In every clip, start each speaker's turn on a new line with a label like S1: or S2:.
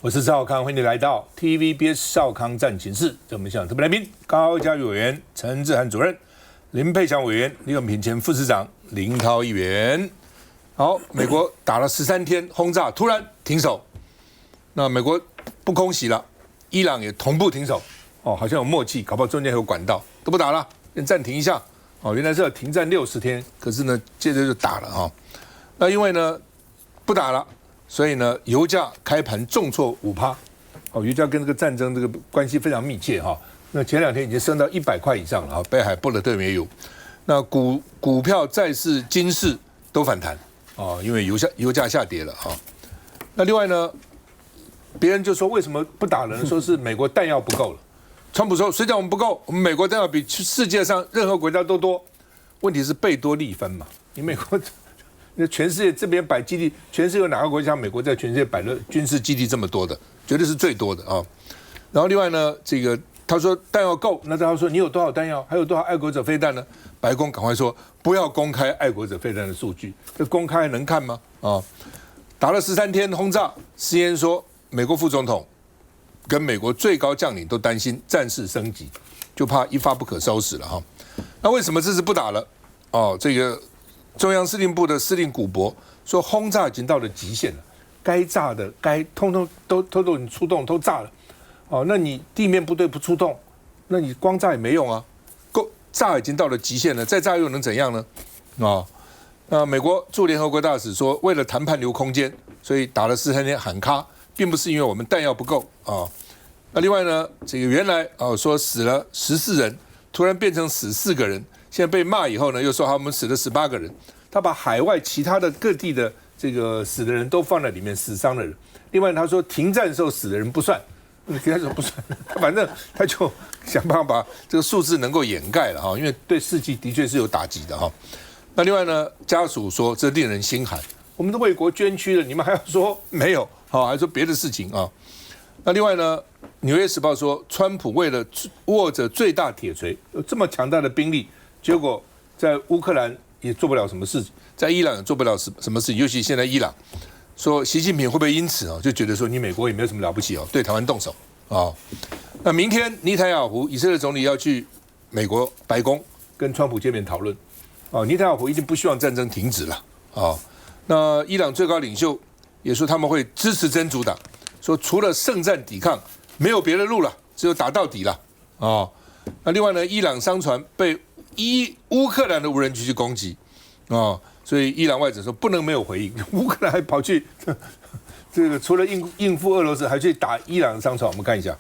S1: 我是赵少康，欢迎你来到 TVBS 少康战情室。这我们现场特别来宾，高嘉瑜委员、陈志涵主任、林佩强委员、李永平前副市长、林涛议员。好，美国打了13天轰炸，突然停手。那美国不空袭了，伊朗也同步停手。哦，好像有默契，搞不好中间有管道，都不打了，先暂停一下。哦，原来是要停战60天，可是呢，接着就打了哈。那因为呢不打了。所以呢，油价开盘重挫5%，哦，油价跟这个战争这个关系非常密切哈。那前2天已经升到100块以上了啊，北海布勒特原油。那股票、债市、金市都反弹哦，因为油价下跌了哈。那另外呢，别人就说为什么不打了呢？说是美国弹药不够了。川普说，谁讲我们不够？我们美国弹药比世界上任何国家都多。问题是贝多利分嘛，你美国。那全世界这边摆基地，全世界有哪个国家美国在全世界摆了军事基地这么多的，绝对是最多的啊。然后另外呢，这个他说弹药够，那他说你有多少弹药，还有多少爱国者飞弹呢？白宫赶快说不要公开爱国者飞弹的数据，这公开能看吗？啊，打了13天轰炸，CNN说美国副总统跟美国最高将领都担心战事升级，就怕一发不可收拾了哈。那为什么这次不打了？哦，这个。中央司令部的司令古博说，轰炸已经到了极限了，该炸的通通都你出动都炸了，哦，那你地面部队不出动，那你光炸也没用啊，炸已经到了极限了，再炸又能怎样呢？哦，那美国驻联合国大使说，为了谈判留空间，所以打了13天喊卡，并不是因为我们弹药不够啊。那另外呢，这个原来说死了14人，突然变成死4个人。现在被骂以后呢，又说我们死了18个人，他把海外其他的各地的这个死的人都放在里面，死伤的人。另外他说停战时候死的人不算，停战时候不算，反正他就想办法把这个数字能够掩盖了哈，因为对士气的确是有打击的哈。那另外呢，家属说这令人心寒，我们都为国捐躯了，你们还要说没有，好还说别的事情啊。那另外呢，《纽约时报》说，川普为了握着最大铁锤，有这么强大的兵力。结果在乌克兰也做不了什么事情，在伊朗也做不了什么事情，尤其现在伊朗说习近平会不会因此就觉得说你美国也没有什么了不起对台湾动手那明天尼坦雅胡以色列总理要去美国白宫跟川普见面讨论尼坦雅胡一定不希望战争停止了那伊朗最高领袖也说他们会支持真主党，说除了圣战抵抗没有别的路了，只有打到底了那另外呢，伊朗商船被乌克兰的无人机去攻击所以伊朗外长说不能没有回应。乌克兰还跑去这个除了应付俄罗斯，还去打伊朗的商船。我们看一下，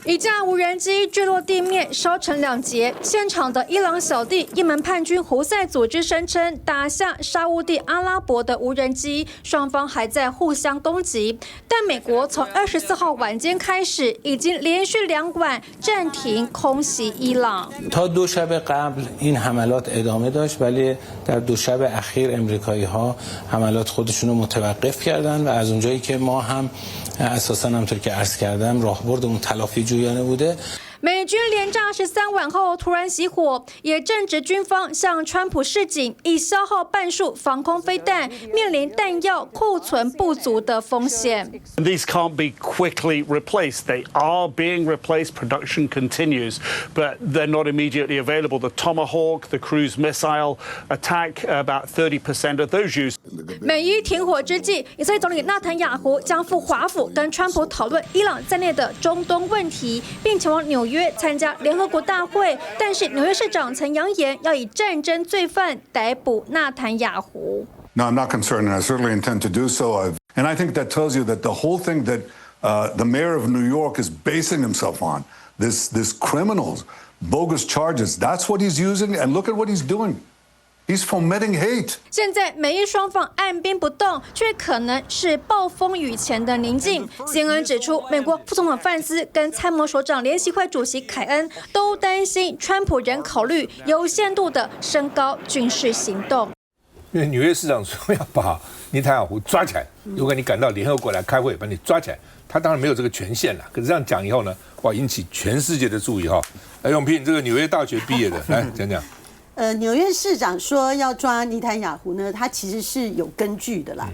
S2: 一架无人机坠落地面，烧成2截。现场的伊朗小弟也门叛军胡塞组织声称打下沙烏地阿拉伯的无人机，双方还在互相攻击。但美国从24号晚间开始，已经连续2晚暂停空袭伊朗。
S3: تا 2 شب قبل این حملات ادامه داشت، ولی در 2 شب اخیر امریکایی‌ها حملات خودشون رو متوقف کردن و از اونجایی که ما هم اساساً همونطور که عرض کردم راهبردمون تلافی جویانه بوده。
S2: 美军连炸13晚后突然熄火，也正值军方向川普示警，已消耗半数防空飞弹，面临弹药库存不足的风险。
S4: These can't be quickly replaced. They are being replaced. Production continues, but they're not immediately available. The Tomahawk, the cruise missile attack, about 30% of those used.
S2: 美伊停火之际，以色列总理纳坦雅胡将赴华府跟川普讨论伊朗在内的中东问题，并前往纽约参加联合国大会，但是纽约市长曾扬言要以战争罪犯逮捕纳坦雅胡。
S5: No, I'm not concerned, and I certainly intend to do so. And I think that tells you that the whole thing that the mayor of New York is basing himself on, this criminals, bogus charges, that's what he's using, and look at what he's doing. He's fomenting hate.
S2: 现在美伊双方按兵不动，却可能是暴风雨前的宁静。CNN 指出，美国副总统范斯跟参谋首长联席会主席凯恩都担心川普仍考虑有限度的升高军事行动。
S1: 因为纽约市长说要把尼坦雅胡抓起来，如果你赶到联合国来开会，把你抓起来，他当然没有这个权限了。可是这样讲以后呢，哇，引起全世界的注意永平，这个纽约大学毕业的，来讲讲。
S6: 纽约市长说要抓尼坦雅胡呢，他其实是有根据的啦，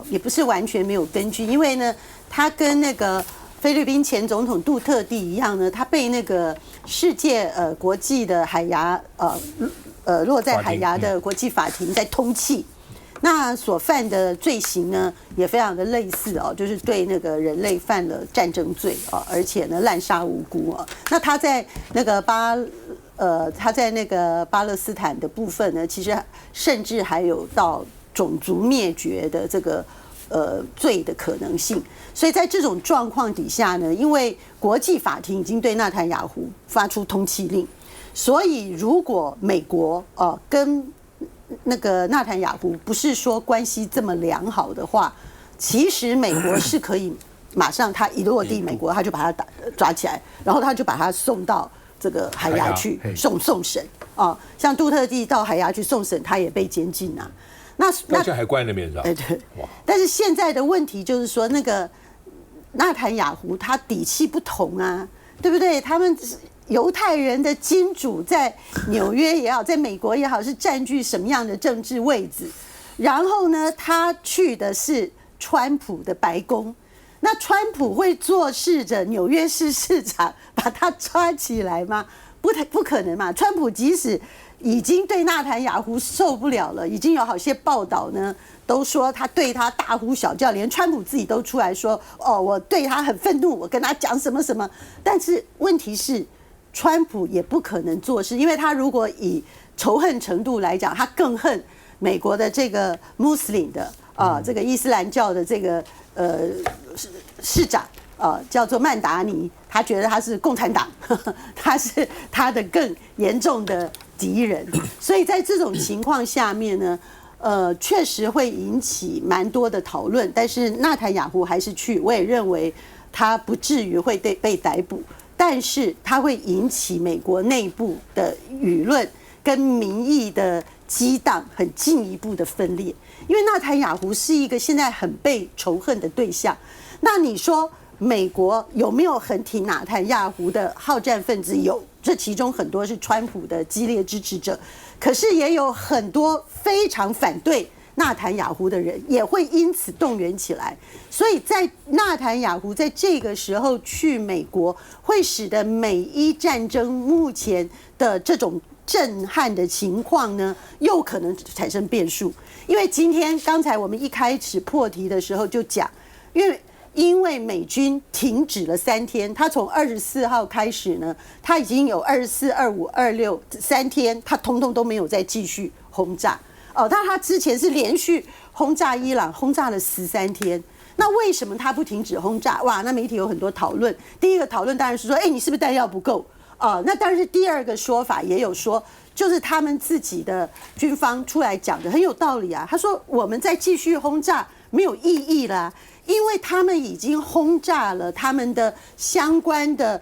S6: 也不是完全没有根据，因为呢，他跟那个菲律宾前总统杜特地一样呢，他被那个世界国际的海牙落在海牙的国际法庭在通缉。那所犯的罪行呢，也非常的类似哦，就是对那个人类犯了战争罪啊，而且呢滥杀无辜啊。那他在那个巴勒斯坦的部分呢，其实甚至还有到种族灭绝的这个罪的可能性。所以在这种状况底下呢，因为国际法庭已经对纳坦雅胡发出通缉令，所以如果美国跟那个纳坦雅胡不是说关系这么良好的话，其实美国是可以马上他一落地，美国他就把他抓起来，然后他就把他送到这个海牙去送审啊。像杜特地到海牙去送审，他也被监禁啊。那
S1: 现在还关那边是吧？
S6: 对。但是现在的问题就是说，那个纳坦雅胡他底气不同啊，对不对？他们犹太人的金主在纽约也好，在美国也好，是占据什么样的政治位置？然后呢，他去的是川普的白宫，那川普会坐视着纽约市市长把他抓起来吗？不可能嘛！川普即使已经对纳坦雅胡受不了了，已经有好些报道呢，都说他对他大呼小叫，连川普自己都出来说：“哦，我对他很愤怒，我跟他讲什么什么。”但是问题是，川普也不可能做事，因为他如果以仇恨程度来讲，他更恨美国的这个穆斯林的这个伊斯兰教的这个市长叫做曼达尼，他觉得他是共产党，他是他的更严重的敌人，所以在这种情况下面呢，确实会引起蛮多的讨论。但是纳坦雅胡还是去，我也认为他不至于会被逮捕。但是它会引起美国内部的舆论跟民意的激荡，很进一步的分裂。因为纳坦雅胡是一个现在很被仇恨的对象，那你说美国有没有很挺纳坦雅胡的好战分子？有，这其中很多是川普的激烈支持者，可是也有很多非常反对纳坦雅胡的人也会因此动员起来，所以在纳坦雅胡在这个时候去美国，会使得美伊战争目前的这种震撼的情况呢，又可能产生变数。因为今天刚才我们一开始破题的时候就讲，因为美军停止了3天，他从24号开始呢，他已经有24、25、26 3天，他通通都没有再继续轰炸。但他之前是连续轰炸伊朗，轰炸了13天。那为什么他不停止轰炸？哇，那媒体有很多讨论。第一个讨论当然是说，你是不是弹药不够？那当然是第二个说法也有说，就是他们自己的军方出来讲的很有道理啊。他说我们再继续轰炸没有意义啦，因为他们已经轰炸了他们的相关的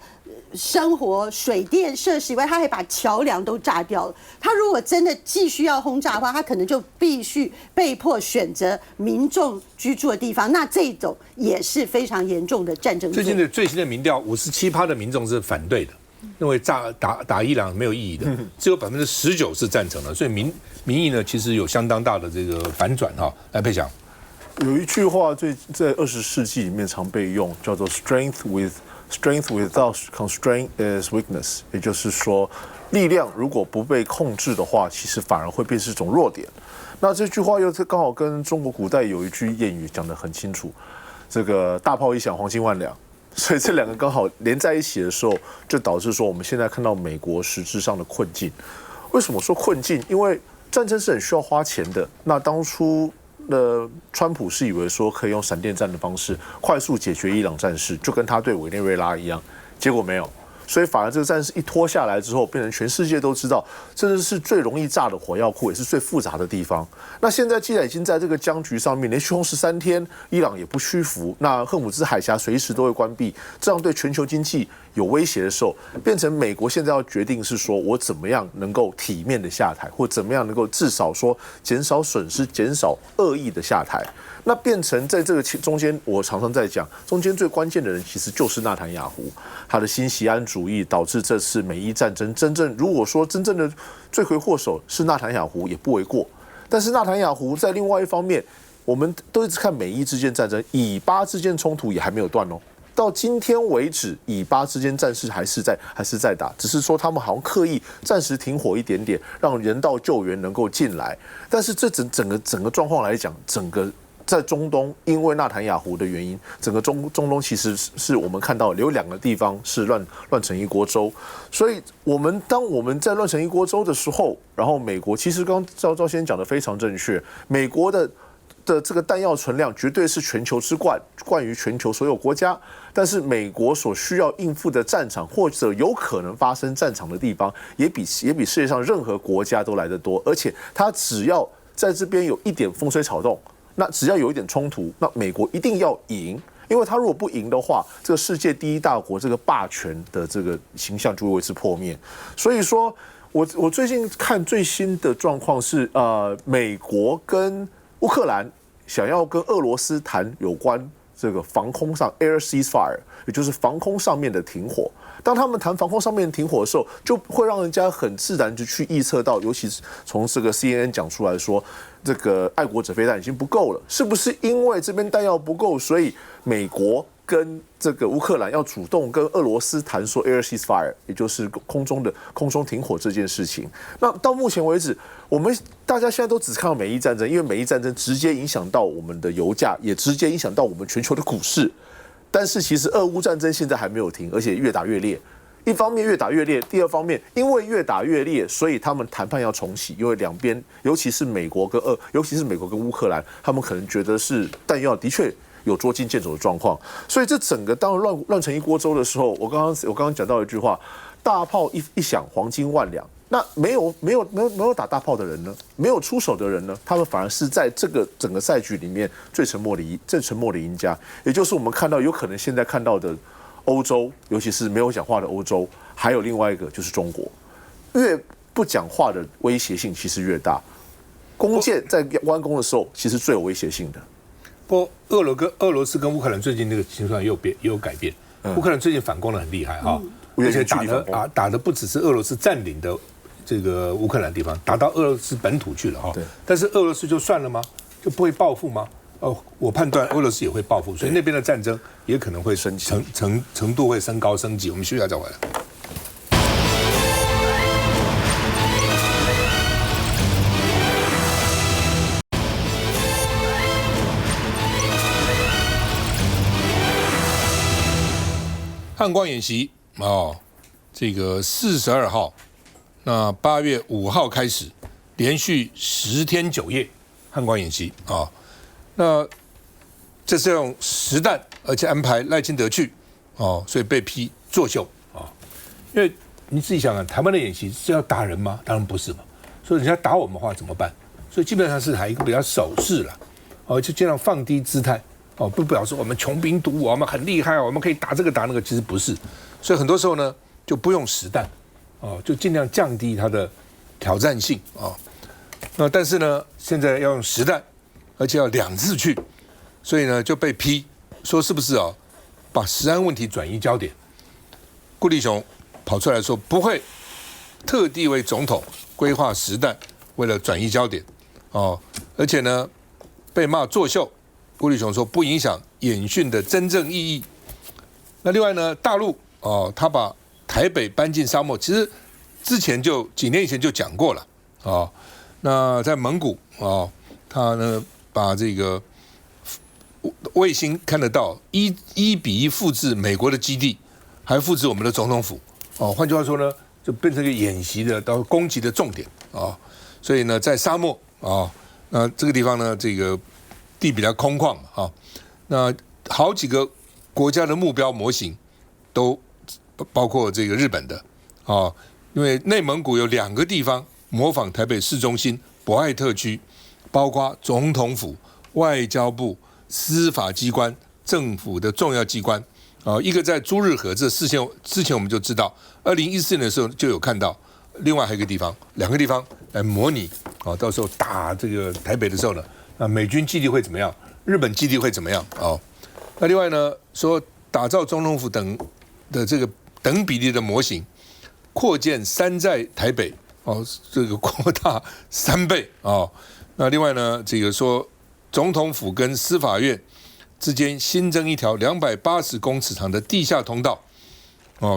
S6: 生活水电设施以外，他还把桥梁都炸掉了。他如果真的继续要轰炸的话，他可能就必须被迫选择民众居住的地方，那这种也是非常严重的战争罪。
S1: 最新的民调，57%的民众是反对的，认为打伊朗没有意义的，只有19%是赞成的，所以民意呢其实有相当大的这个反转哈。来，佩翔，
S7: 有一句话在20世纪里面常被用，叫做 strength without constraint is weakness， 也就是说，力量如果不被控制的话，其实反而会变成一种弱点。那这句话又刚好跟中国古代有一句谚语讲得很清楚，这个大炮一响，黄金万两。所以这两个刚好连在一起的时候，就导致说我们现在看到美国实质上的困境。为什么说困境？因为战争是很需要花钱的。那当初川普是以为说可以用闪电战的方式快速解决伊朗战事，就跟他对委内瑞拉一样，结果没有。所以反而这个战事一拖下来之后，变成全世界都知道，这是最容易炸的火药库，也是最复杂的地方。那现在既然已经在这个僵局上面连续轰13天，伊朗也不屈服，那赫姆兹海峡随时都会关闭，这样对全球经济有威胁的时候，变成美国现在要决定是说我怎么样能够体面的下台，或怎么样能够至少说减少损失、减少恶意的下台。那变成在这个中间，我常常在讲，中间最关键的人其实就是纳坦雅胡，他的新锡安主义导致这次美伊战争如果说真正的罪魁祸首是纳坦雅胡也不为过。但是纳坦雅胡在另外一方面，我们都一直看美伊之间战争，以巴之间冲突也还没有断哦。到今天为止，以巴之间战事还是在打，只是说他们好像刻意暂时停火一点点，让人道救援能够进来。但是这整个状况来讲，整个在中东，因为纳坦雅胡的原因，整个中东其实是我们看到有2个地方是乱成一锅粥。所以当我们在乱成一锅粥的时候，然后美国其实刚赵先生讲的非常正确，美国的这个弹药存量绝对是全球之冠于全球所有国家，但是美国所需要应付的战场或者有可能发生战场的地方，也比世界上任何国家都来得多，而且它只要在这边有一点风吹草动，那只要有一点冲突，那美国一定要赢，因为他如果不赢的话，这个世界第一大国这个霸权的这个形象就会为之破灭。所以说我最近看最新的状况是，美国跟乌克兰想要跟俄罗斯谈有关这个防空上 air ceasefire， 也就是防空上面的停火。当他们谈防空上面的停火的时候，就会让人家很自然就去预测到，尤其是从这个 CNN 讲出来说，这个爱国者飞弹已经不够了，是不是因为这边弹药不够，所以美国跟这个乌克兰要主动跟俄罗斯谈说 air ceasefire， 也就是空中停火这件事情？那到目前为止，我们大家现在都只看到美伊战争，因为美伊战争直接影响到我们的油价，也直接影响到我们全球的股市。但是其实俄乌战争现在还没有停，而且越打越烈。一方面越打越烈，第二方面因为越打越烈，所以他们谈判要重启，因为两边，尤其是美国跟乌克兰，他们可能觉得是弹药的确有捉襟见肘的状况，所以这整个当乱成一锅粥的时候，我刚刚讲到一句话，大炮一响，黄金万两。那没有打大炮的人呢？没有出手的人呢？他们反而是在这个整个赛局里面最沉默的赢家，也就是我们看到有可能现在看到的欧洲，尤其是没有讲话的欧洲，还有另外一个就是中国，越不讲话的威胁性其实越大。弓箭在弯弓的时候，其实最有威胁性的。
S1: 不过俄罗斯跟乌克兰最近那个情况也有改变，乌克兰最近反攻的很厉害啊，而且打的不只是俄罗斯占领的这个乌克兰地方，打到俄罗斯本土去了哈。但是俄罗斯就算了吗？就不会报复吗？我判断俄罗斯也会报复，所以那边的战争也可能会程度会升高升级。我们休息一下再回来。汉光演习这个42号，那8月5号开始，连续10天9夜汉光演习啊。那这是用实弹，而且安排赖清德去所以被批作秀因为你自己想想，台湾的演习是要打人吗？当然不是嘛。所以人家打我们的话怎么办？所以基本上是还一个比较守势了就尽量放低姿态。不表示我们穷兵黩武，我们很厉害我们可以打这个打那个，其实不是。所以很多时候呢，就不用实弹就尽量降低它的挑战性那但是呢，现在要用实弹，而且要2次去，所以呢就被批说是不是把食安问题转移焦点。顾立雄跑出来说不会特地为总统规划实弹，为了转移焦点而且呢被骂作秀。顾立雄说不影响演训的真正意义。那另外呢，大陆他把台北搬进沙漠，其实之前几年以前就讲过了那在蒙古他呢把这个卫星看得到1比1复制美国的基地，还复制我们的总统府换句话说呢，就变成一个演习的到攻击的重点所以呢，在沙漠那这个地方呢，这个地比较空旷那好几个国家的目标模型都包括这个日本的因为内蒙古有2个地方模仿台北市中心博爱特区，包括总统府、外交部、司法机关、政府的重要机关一个在朱日和，这之前我们就知道，2014年的时候就有看到，另外还有一个地方，2个地方来模拟到时候打这个台北的时候呢，美军基地会怎么样，日本基地会怎么样那另外呢，说打造总统府等的这个等比例的模型，扩建山寨台北这个扩大3倍那另外呢，这个说总统府跟司法院之间新增一条280公尺长的地下通道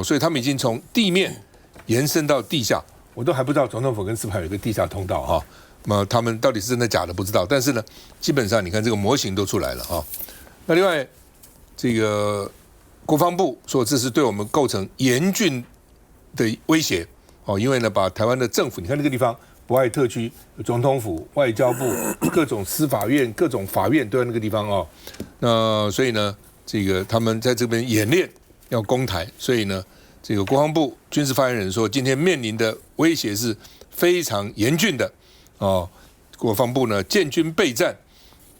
S1: 所以他们已经从地面延伸到地下，我都还不知道总统府跟司法有一个地下通道那他们到底是真的假的不知道，但是呢，基本上你看这个模型都出来了那另外这个国防部说这是对我们构成严峻的威胁因为呢把台湾的政府，你看那个地方博爱特区、总统府、外交部、各种司法院、各种法院都在那个地方那所以呢，这个他们在这边演练要攻台，所以呢，这个国防部军事发言人说，今天面临的威胁是非常严峻的国防部呢建军备战、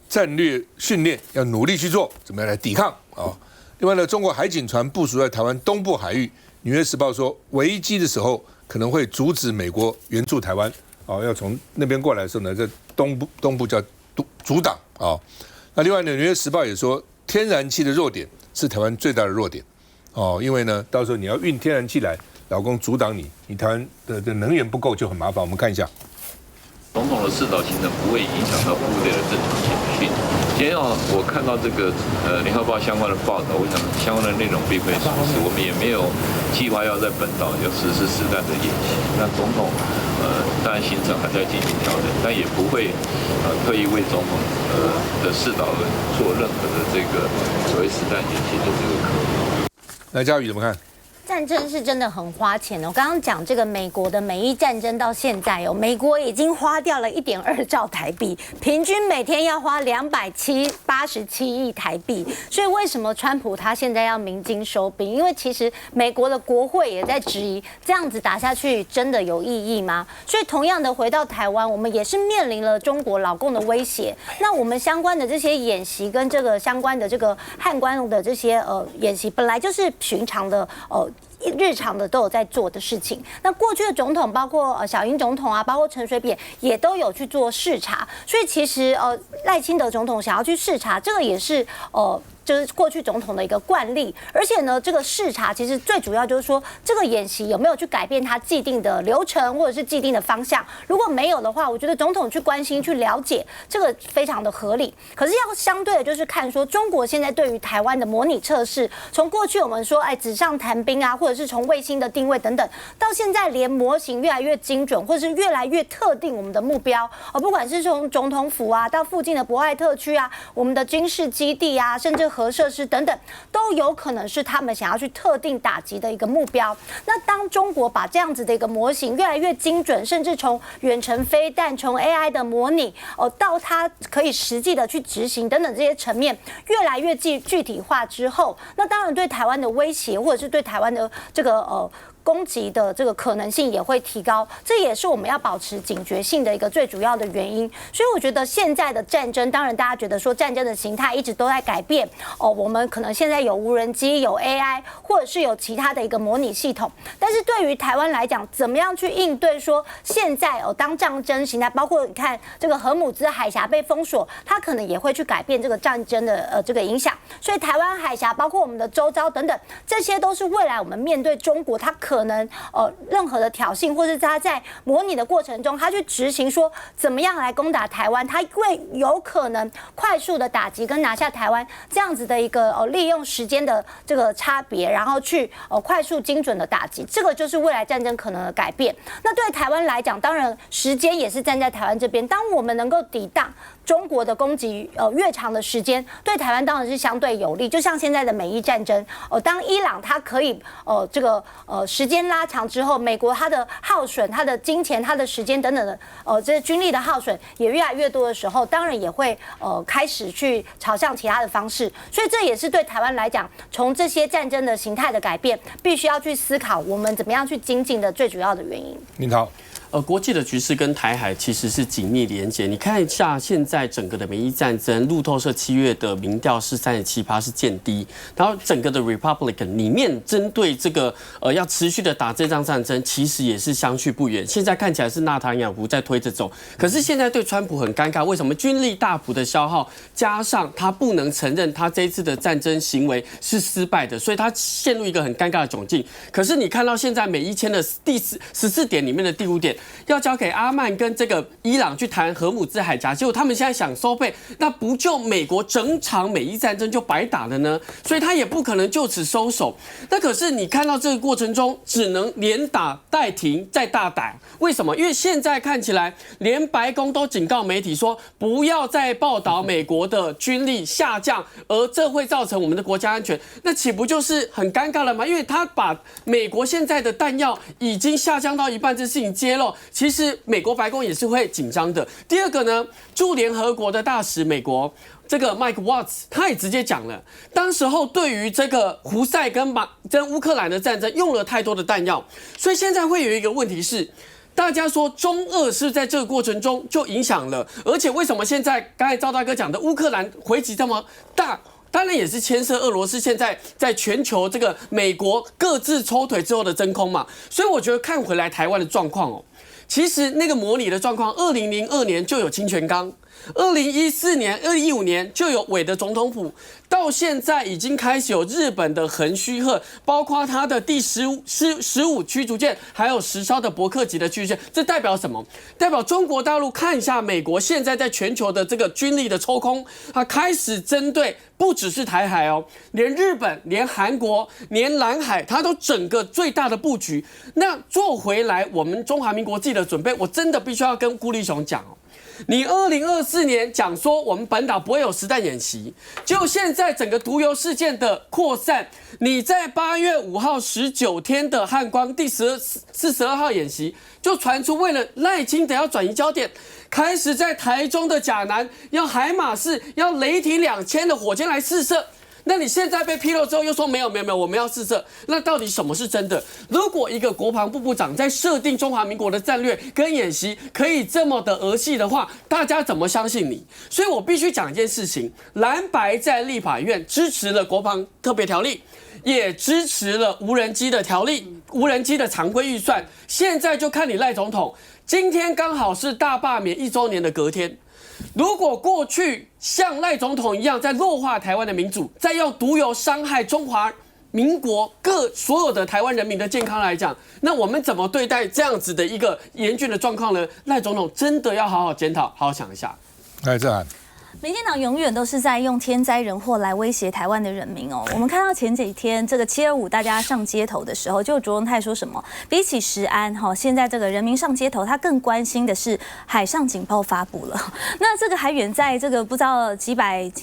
S1: 战略训练要努力去做，怎么样来抵抗另外呢，中国海警船部署在台湾东部海域，《纽约时报》说，危机的时候可能会阻止美国援助台湾要从那边过来的时候呢，在东部叫阻挡那另外呢，《纽约时报》也说，天然气的弱点是台湾最大的弱点因为呢，到时候你要运天然气来，老公阻挡你台湾的能源不够就很麻烦。我们看一下，
S8: 总统的视导行程不会影响到部队的正常检训。今天我看到这个联合报相关的报道，我想相关的内容并非属实，我们也没有计划要在本岛要实施实弹的演习。那总统当然行程还在进行调整，但也不会特意为总统的视导做任何的这个所谓实弹演习的这个可能。
S1: 来，嘉宇怎么看？
S9: 战争是真的很花钱的。我刚刚讲这个美国的美伊战争到现在美国已经花掉了1.2兆台币，平均每天要花287亿台币。所以为什么川普他现在要鸣金收兵？因为其实美国的国会也在质疑，这样子打下去真的有意义吗？所以同样的回到台湾，我们也是面临了中国老共的威胁。那我们相关的这些演习跟这个相关的这个汉光的这些演习，本来就是寻常的日常的都有在做的事情。那过去的总统，包括小英总统啊，包括陈水扁，也都有去做视察。所以其实赖清德总统想要去视察，这个也是就是过去总统的一个惯例。而且呢，这个视察其实最主要就是说，这个演习有没有去改变它既定的流程或者是既定的方向？如果没有的话，我觉得总统去关心、去了解，这个非常的合理。可是要相对的就是看说，中国现在对于台湾的模拟测试，从过去我们说纸上谈兵啊，或者是从卫星的定位等等，到现在连模型越来越精准，或者是越来越特定我们的目标不管是从总统府啊，到附近的博爱特区啊，我们的军事基地啊，甚至核设施等等，都有可能是他们想要去特定打击的一个目标。那当中国把这样子的一个模型越来越精准，甚至从远程飞弹、从 AI 的模拟到它可以实际的去执行等等这些层面越来越具体化之后，那当然对台湾的威胁或者是对台湾的这个攻击的这个可能性也会提高，这也是我们要保持警觉性的一个最主要的原因。所以我觉得现在的战争，当然大家觉得说战争的形态一直都在改变我们可能现在有无人机、有 AI， 或者是有其他的一个模拟系统，但是对于台湾来讲，怎么样去应对说现在当战争形态，包括你看这个荷姆兹海峡被封锁，它可能也会去改变这个战争的这个影响。所以台湾海峡，包括我们的周遭等等，这些都是未来我们面对中国，它可能任何的挑衅，或是他在模拟的过程中，他去执行说怎么样来攻打台湾，他会有可能快速的打击跟拿下台湾这样子的一个利用时间的这个差别，然后去快速精准的打击，这个就是未来战争可能的改变。那对台湾来讲，当然时间也是站在台湾这边，当我们能够抵挡中国的攻击越长的时间，对台湾当然是相对有利。就像现在的美伊战争当伊朗它可以这个时间拉长之后，美国它的耗损、它的金钱、它的时间等等的这些军力的耗损也越来越多的时候，当然也会开始去朝向其他的方式。所以这也是对台湾来讲，从这些战争的形态的改变，必须要去思考我们怎么样去精进的最主要的原因。
S1: 明涛。
S10: 国际的局势跟台海其实是紧密连结。你看一下现在整个的美伊战争，路透社7月的民调是37%是见低，然后整个的 Republican 里面针对这个要持续的打这场战争，其实也是相去不远。现在看起来是纳坦雅胡在推着走，可是现在对川普很尴尬，为什么？军力大幅的消耗，加上他不能承认他这一次的战争行为是失败的，所以他陷入一个很尴尬的窘境。可是你看到现在美伊签的第14点里面的第5点，要交给阿曼跟这个伊朗去谈荷姆兹海峡，结果他们现在想收费，那不就美国整场美伊战争就白打了呢？所以他也不可能就此收手。那可是你看到这个过程中，只能连打带停再大打。为什么？因为现在看起来，连白宫都警告媒体说，不要再报道美国的军力下降，而这会造成我们的国家安全，那岂不就是很尴尬了吗？因为他把美国现在的弹药已经下降到一半，这事情揭露，其实美国白宫也是会紧张的。第二个呢，驻联合国的大使美国这个 Mike Watts 他也直接讲了，当时候对于这个胡塞跟乌克兰的战争用了太多的弹药，所以现在会有一个问题是，大家说中俄是在这个过程中就影响了，而且为什么现在刚才赵大哥讲的乌克兰回击这么大？当然也是牵涉俄罗斯现在在全球这个美国各自抽腿之后的真空嘛，所以我觉得看回来台湾的状况哦，其实那个模拟的状况，2002年就有清泉岗，2014年、2015年就有伪的总统府，到现在已经开始有日本的横须贺，包括它的第15驱逐舰，还有10艘的伯克级的驱逐舰，这代表什么？代表中国大陆看一下美国现在在全球的这个军力的抽空，它开始针对不只是台海哦，连日本、连韩国、连南海，它都整个最大的布局。那做回来，我们中华民国自己的准备，我真的必须要跟顾立雄讲哦。你2024年讲说我们本岛不会有实弹演习，就现在整个毒油事件的扩散，你在8月5号19天的汉光第42号演习，就传出为了赖清德要转移焦点，开始在台中的甲南要海马式要雷霆2000的火箭来试射。那你现在被披露之后又说没有，我们要试射，那到底什么是真的？如果一个国防部部长在设定中华民国的战略跟演习可以这么的儿戏的话，大家怎么相信你？所以我必须讲一件事情，蓝白在立法院支持了国防特别条例，也支持了无人机的条例，无人机的常规预算，现在就看你赖总统，今天刚好是大罢免1周年的隔天。如果过去像赖总统一样在弱化台湾的民主，再用毒油伤害中华民国所有的台湾人民的健康来讲，那我们怎么对待这样子的一个严峻的状况呢？赖总统真的要好好检讨，好好想一下。
S1: 来，郑涵。
S11: 民进党永远都是在用天灾人祸来威胁台湾的人民哦。我们看到前几天这个725大家上街头的时候，就卓荣泰说什么，比起食安哈，现在这个人民上街头，他更关心的是海上警报发布了。那这个还远在这个不知道几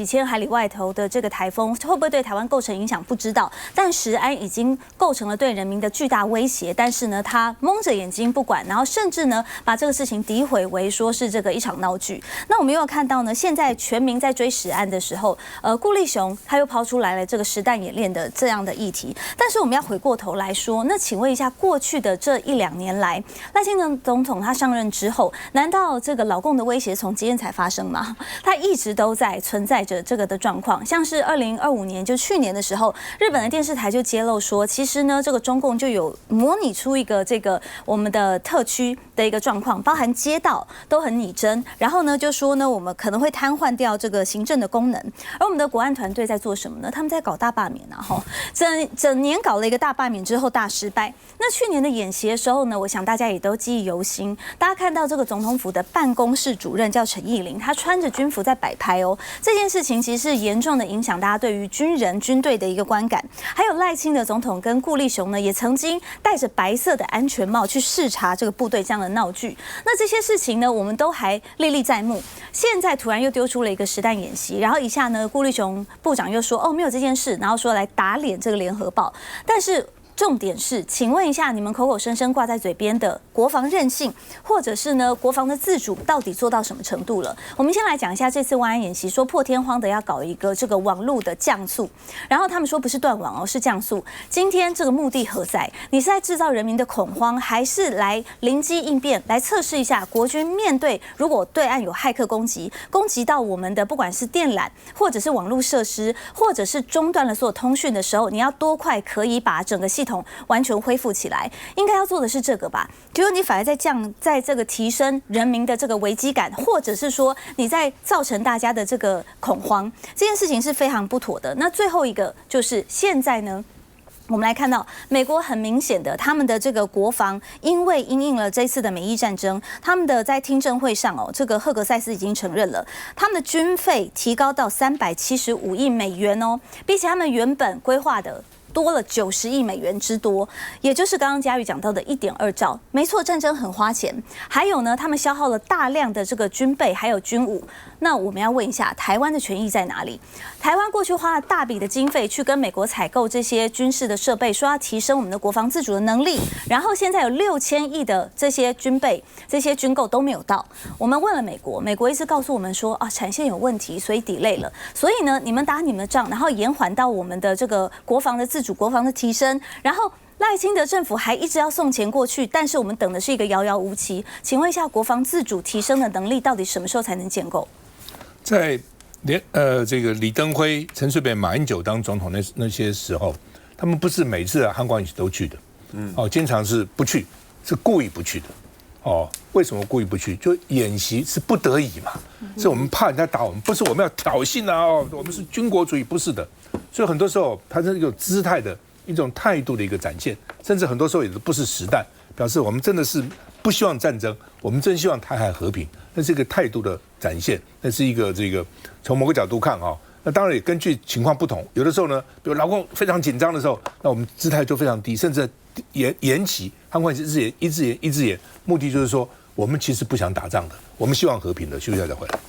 S11: 千海里外头的这个台风，会不会对台湾构成影响不知道，但食安已经构成了对人民的巨大威胁。但是呢，他蒙着眼睛不管，然后甚至呢把这个事情诋毁为说是这个一场闹剧。那我们又有看到呢，现在全民在追食安的时候，顾立雄他又抛出来了这个实弹演练的这样的议题。但是我们要回过头来说，那请问一下，过去的这1-2年来，赖清德总统他上任之后，难道这个老共的威胁从今天才发生吗？他一直都在存在着这个的状况。像是2025年，就去年的时候，日本的电视台就揭露说，其实呢，这个中共就有模拟出一个这个我们的特区的一个状况，包含街道都很拟真，然后呢就说呢，我们可能会瘫痪掉这个行政的功能。而我们的国安团队在做什么呢？他们在搞大罢免啊！整年搞了一个大罢免之后大失败。那去年的演习的时候呢，我想大家也都记忆犹新。大家看到这个总统府的办公室主任叫陈义霖，他穿着军服在摆拍哦。这件事情其实是严重的影响大家对于军队的一个观感。还有赖清德总统跟顾立雄呢，也曾经戴着白色的安全帽去视察这个部队这样的闹剧。那这些事情呢，我们都还历历在目。现在突然又丢出了一个实弹演习，然后一下呢，顾立雄部长又说哦没有这件事，然后说来打脸这个联合报。但是重点是，请问一下，你们口口声声挂在嘴边的国防韧性，或者是呢国防的自主，到底做到什么程度了？我们先来讲一下这次万安演习，说破天荒的要搞一个这个网络的降速，然后他们说不是断网哦，是降速。今天这个目的何在？你是在制造人民的恐慌，还是来临机应变，来测试一下国军面对如果对岸有骇客攻击到我们的不管是电缆，或者是网络设施，或者是中断了所有通讯的时候，你要多快可以把整个系统完全恢复起来？应该要做的是这个吧？就是你反而在这个提升人民的这个危机感，或者是说你在造成大家的这个恐慌，这件事情是非常不妥的。那最后一个就是现在呢，我们来看到美国很明显的，他们的这个国防因为因应了这次的美伊战争，他们的在听证会上这个赫格塞斯已经承认了，他们的军费提高到375亿美元哦，比起他们原本规划的多了90亿美元之多，也就是刚刚嘉瑜讲到的1.2兆。没错，战争很花钱，还有呢，他们消耗了大量的这个军备还有军武。那我们要问一下，台湾的权益在哪里？台湾过去花了大笔的经费去跟美国采购这些军事的设备，说要提升我们的国防自主的能力，然后现在有6000亿的这些军备、这些军购都没有到。我们问了美国，美国一直告诉我们说产线有问题，所以 delay 了。所以呢，你们打你们的仗，然后延缓到我们的这个国防的自主、国防的提升，然后赖清德政府还一直要送钱过去，但是我们等的是一个遥遥无期。请问一下，国防自主提升的能力到底什么时候才能建构？
S1: 在这个李登辉、陈水扁、马英九当总统那些时候，他们不是每次汉光演习都去的，经常是不去，是故意不去的。为什么故意不去？就演习是不得已嘛，是我们怕人家打我们，不是我们要挑衅啊，我们是军国主义，不是的。所以很多时候，它是一种姿态的一种态度的一个展现，甚至很多时候也不是实弹，表示我们真的是不希望战争，我们真希望台海和平，那是一个态度的展现，那是一个从某个角度看那当然也根据情况不同，有的时候呢，比如劳工非常紧张的时候，那我们姿态就非常低，甚至延期，汉光一直延，目的就是说我们其实不想打仗的，我们希望和平的。休息一下再回来。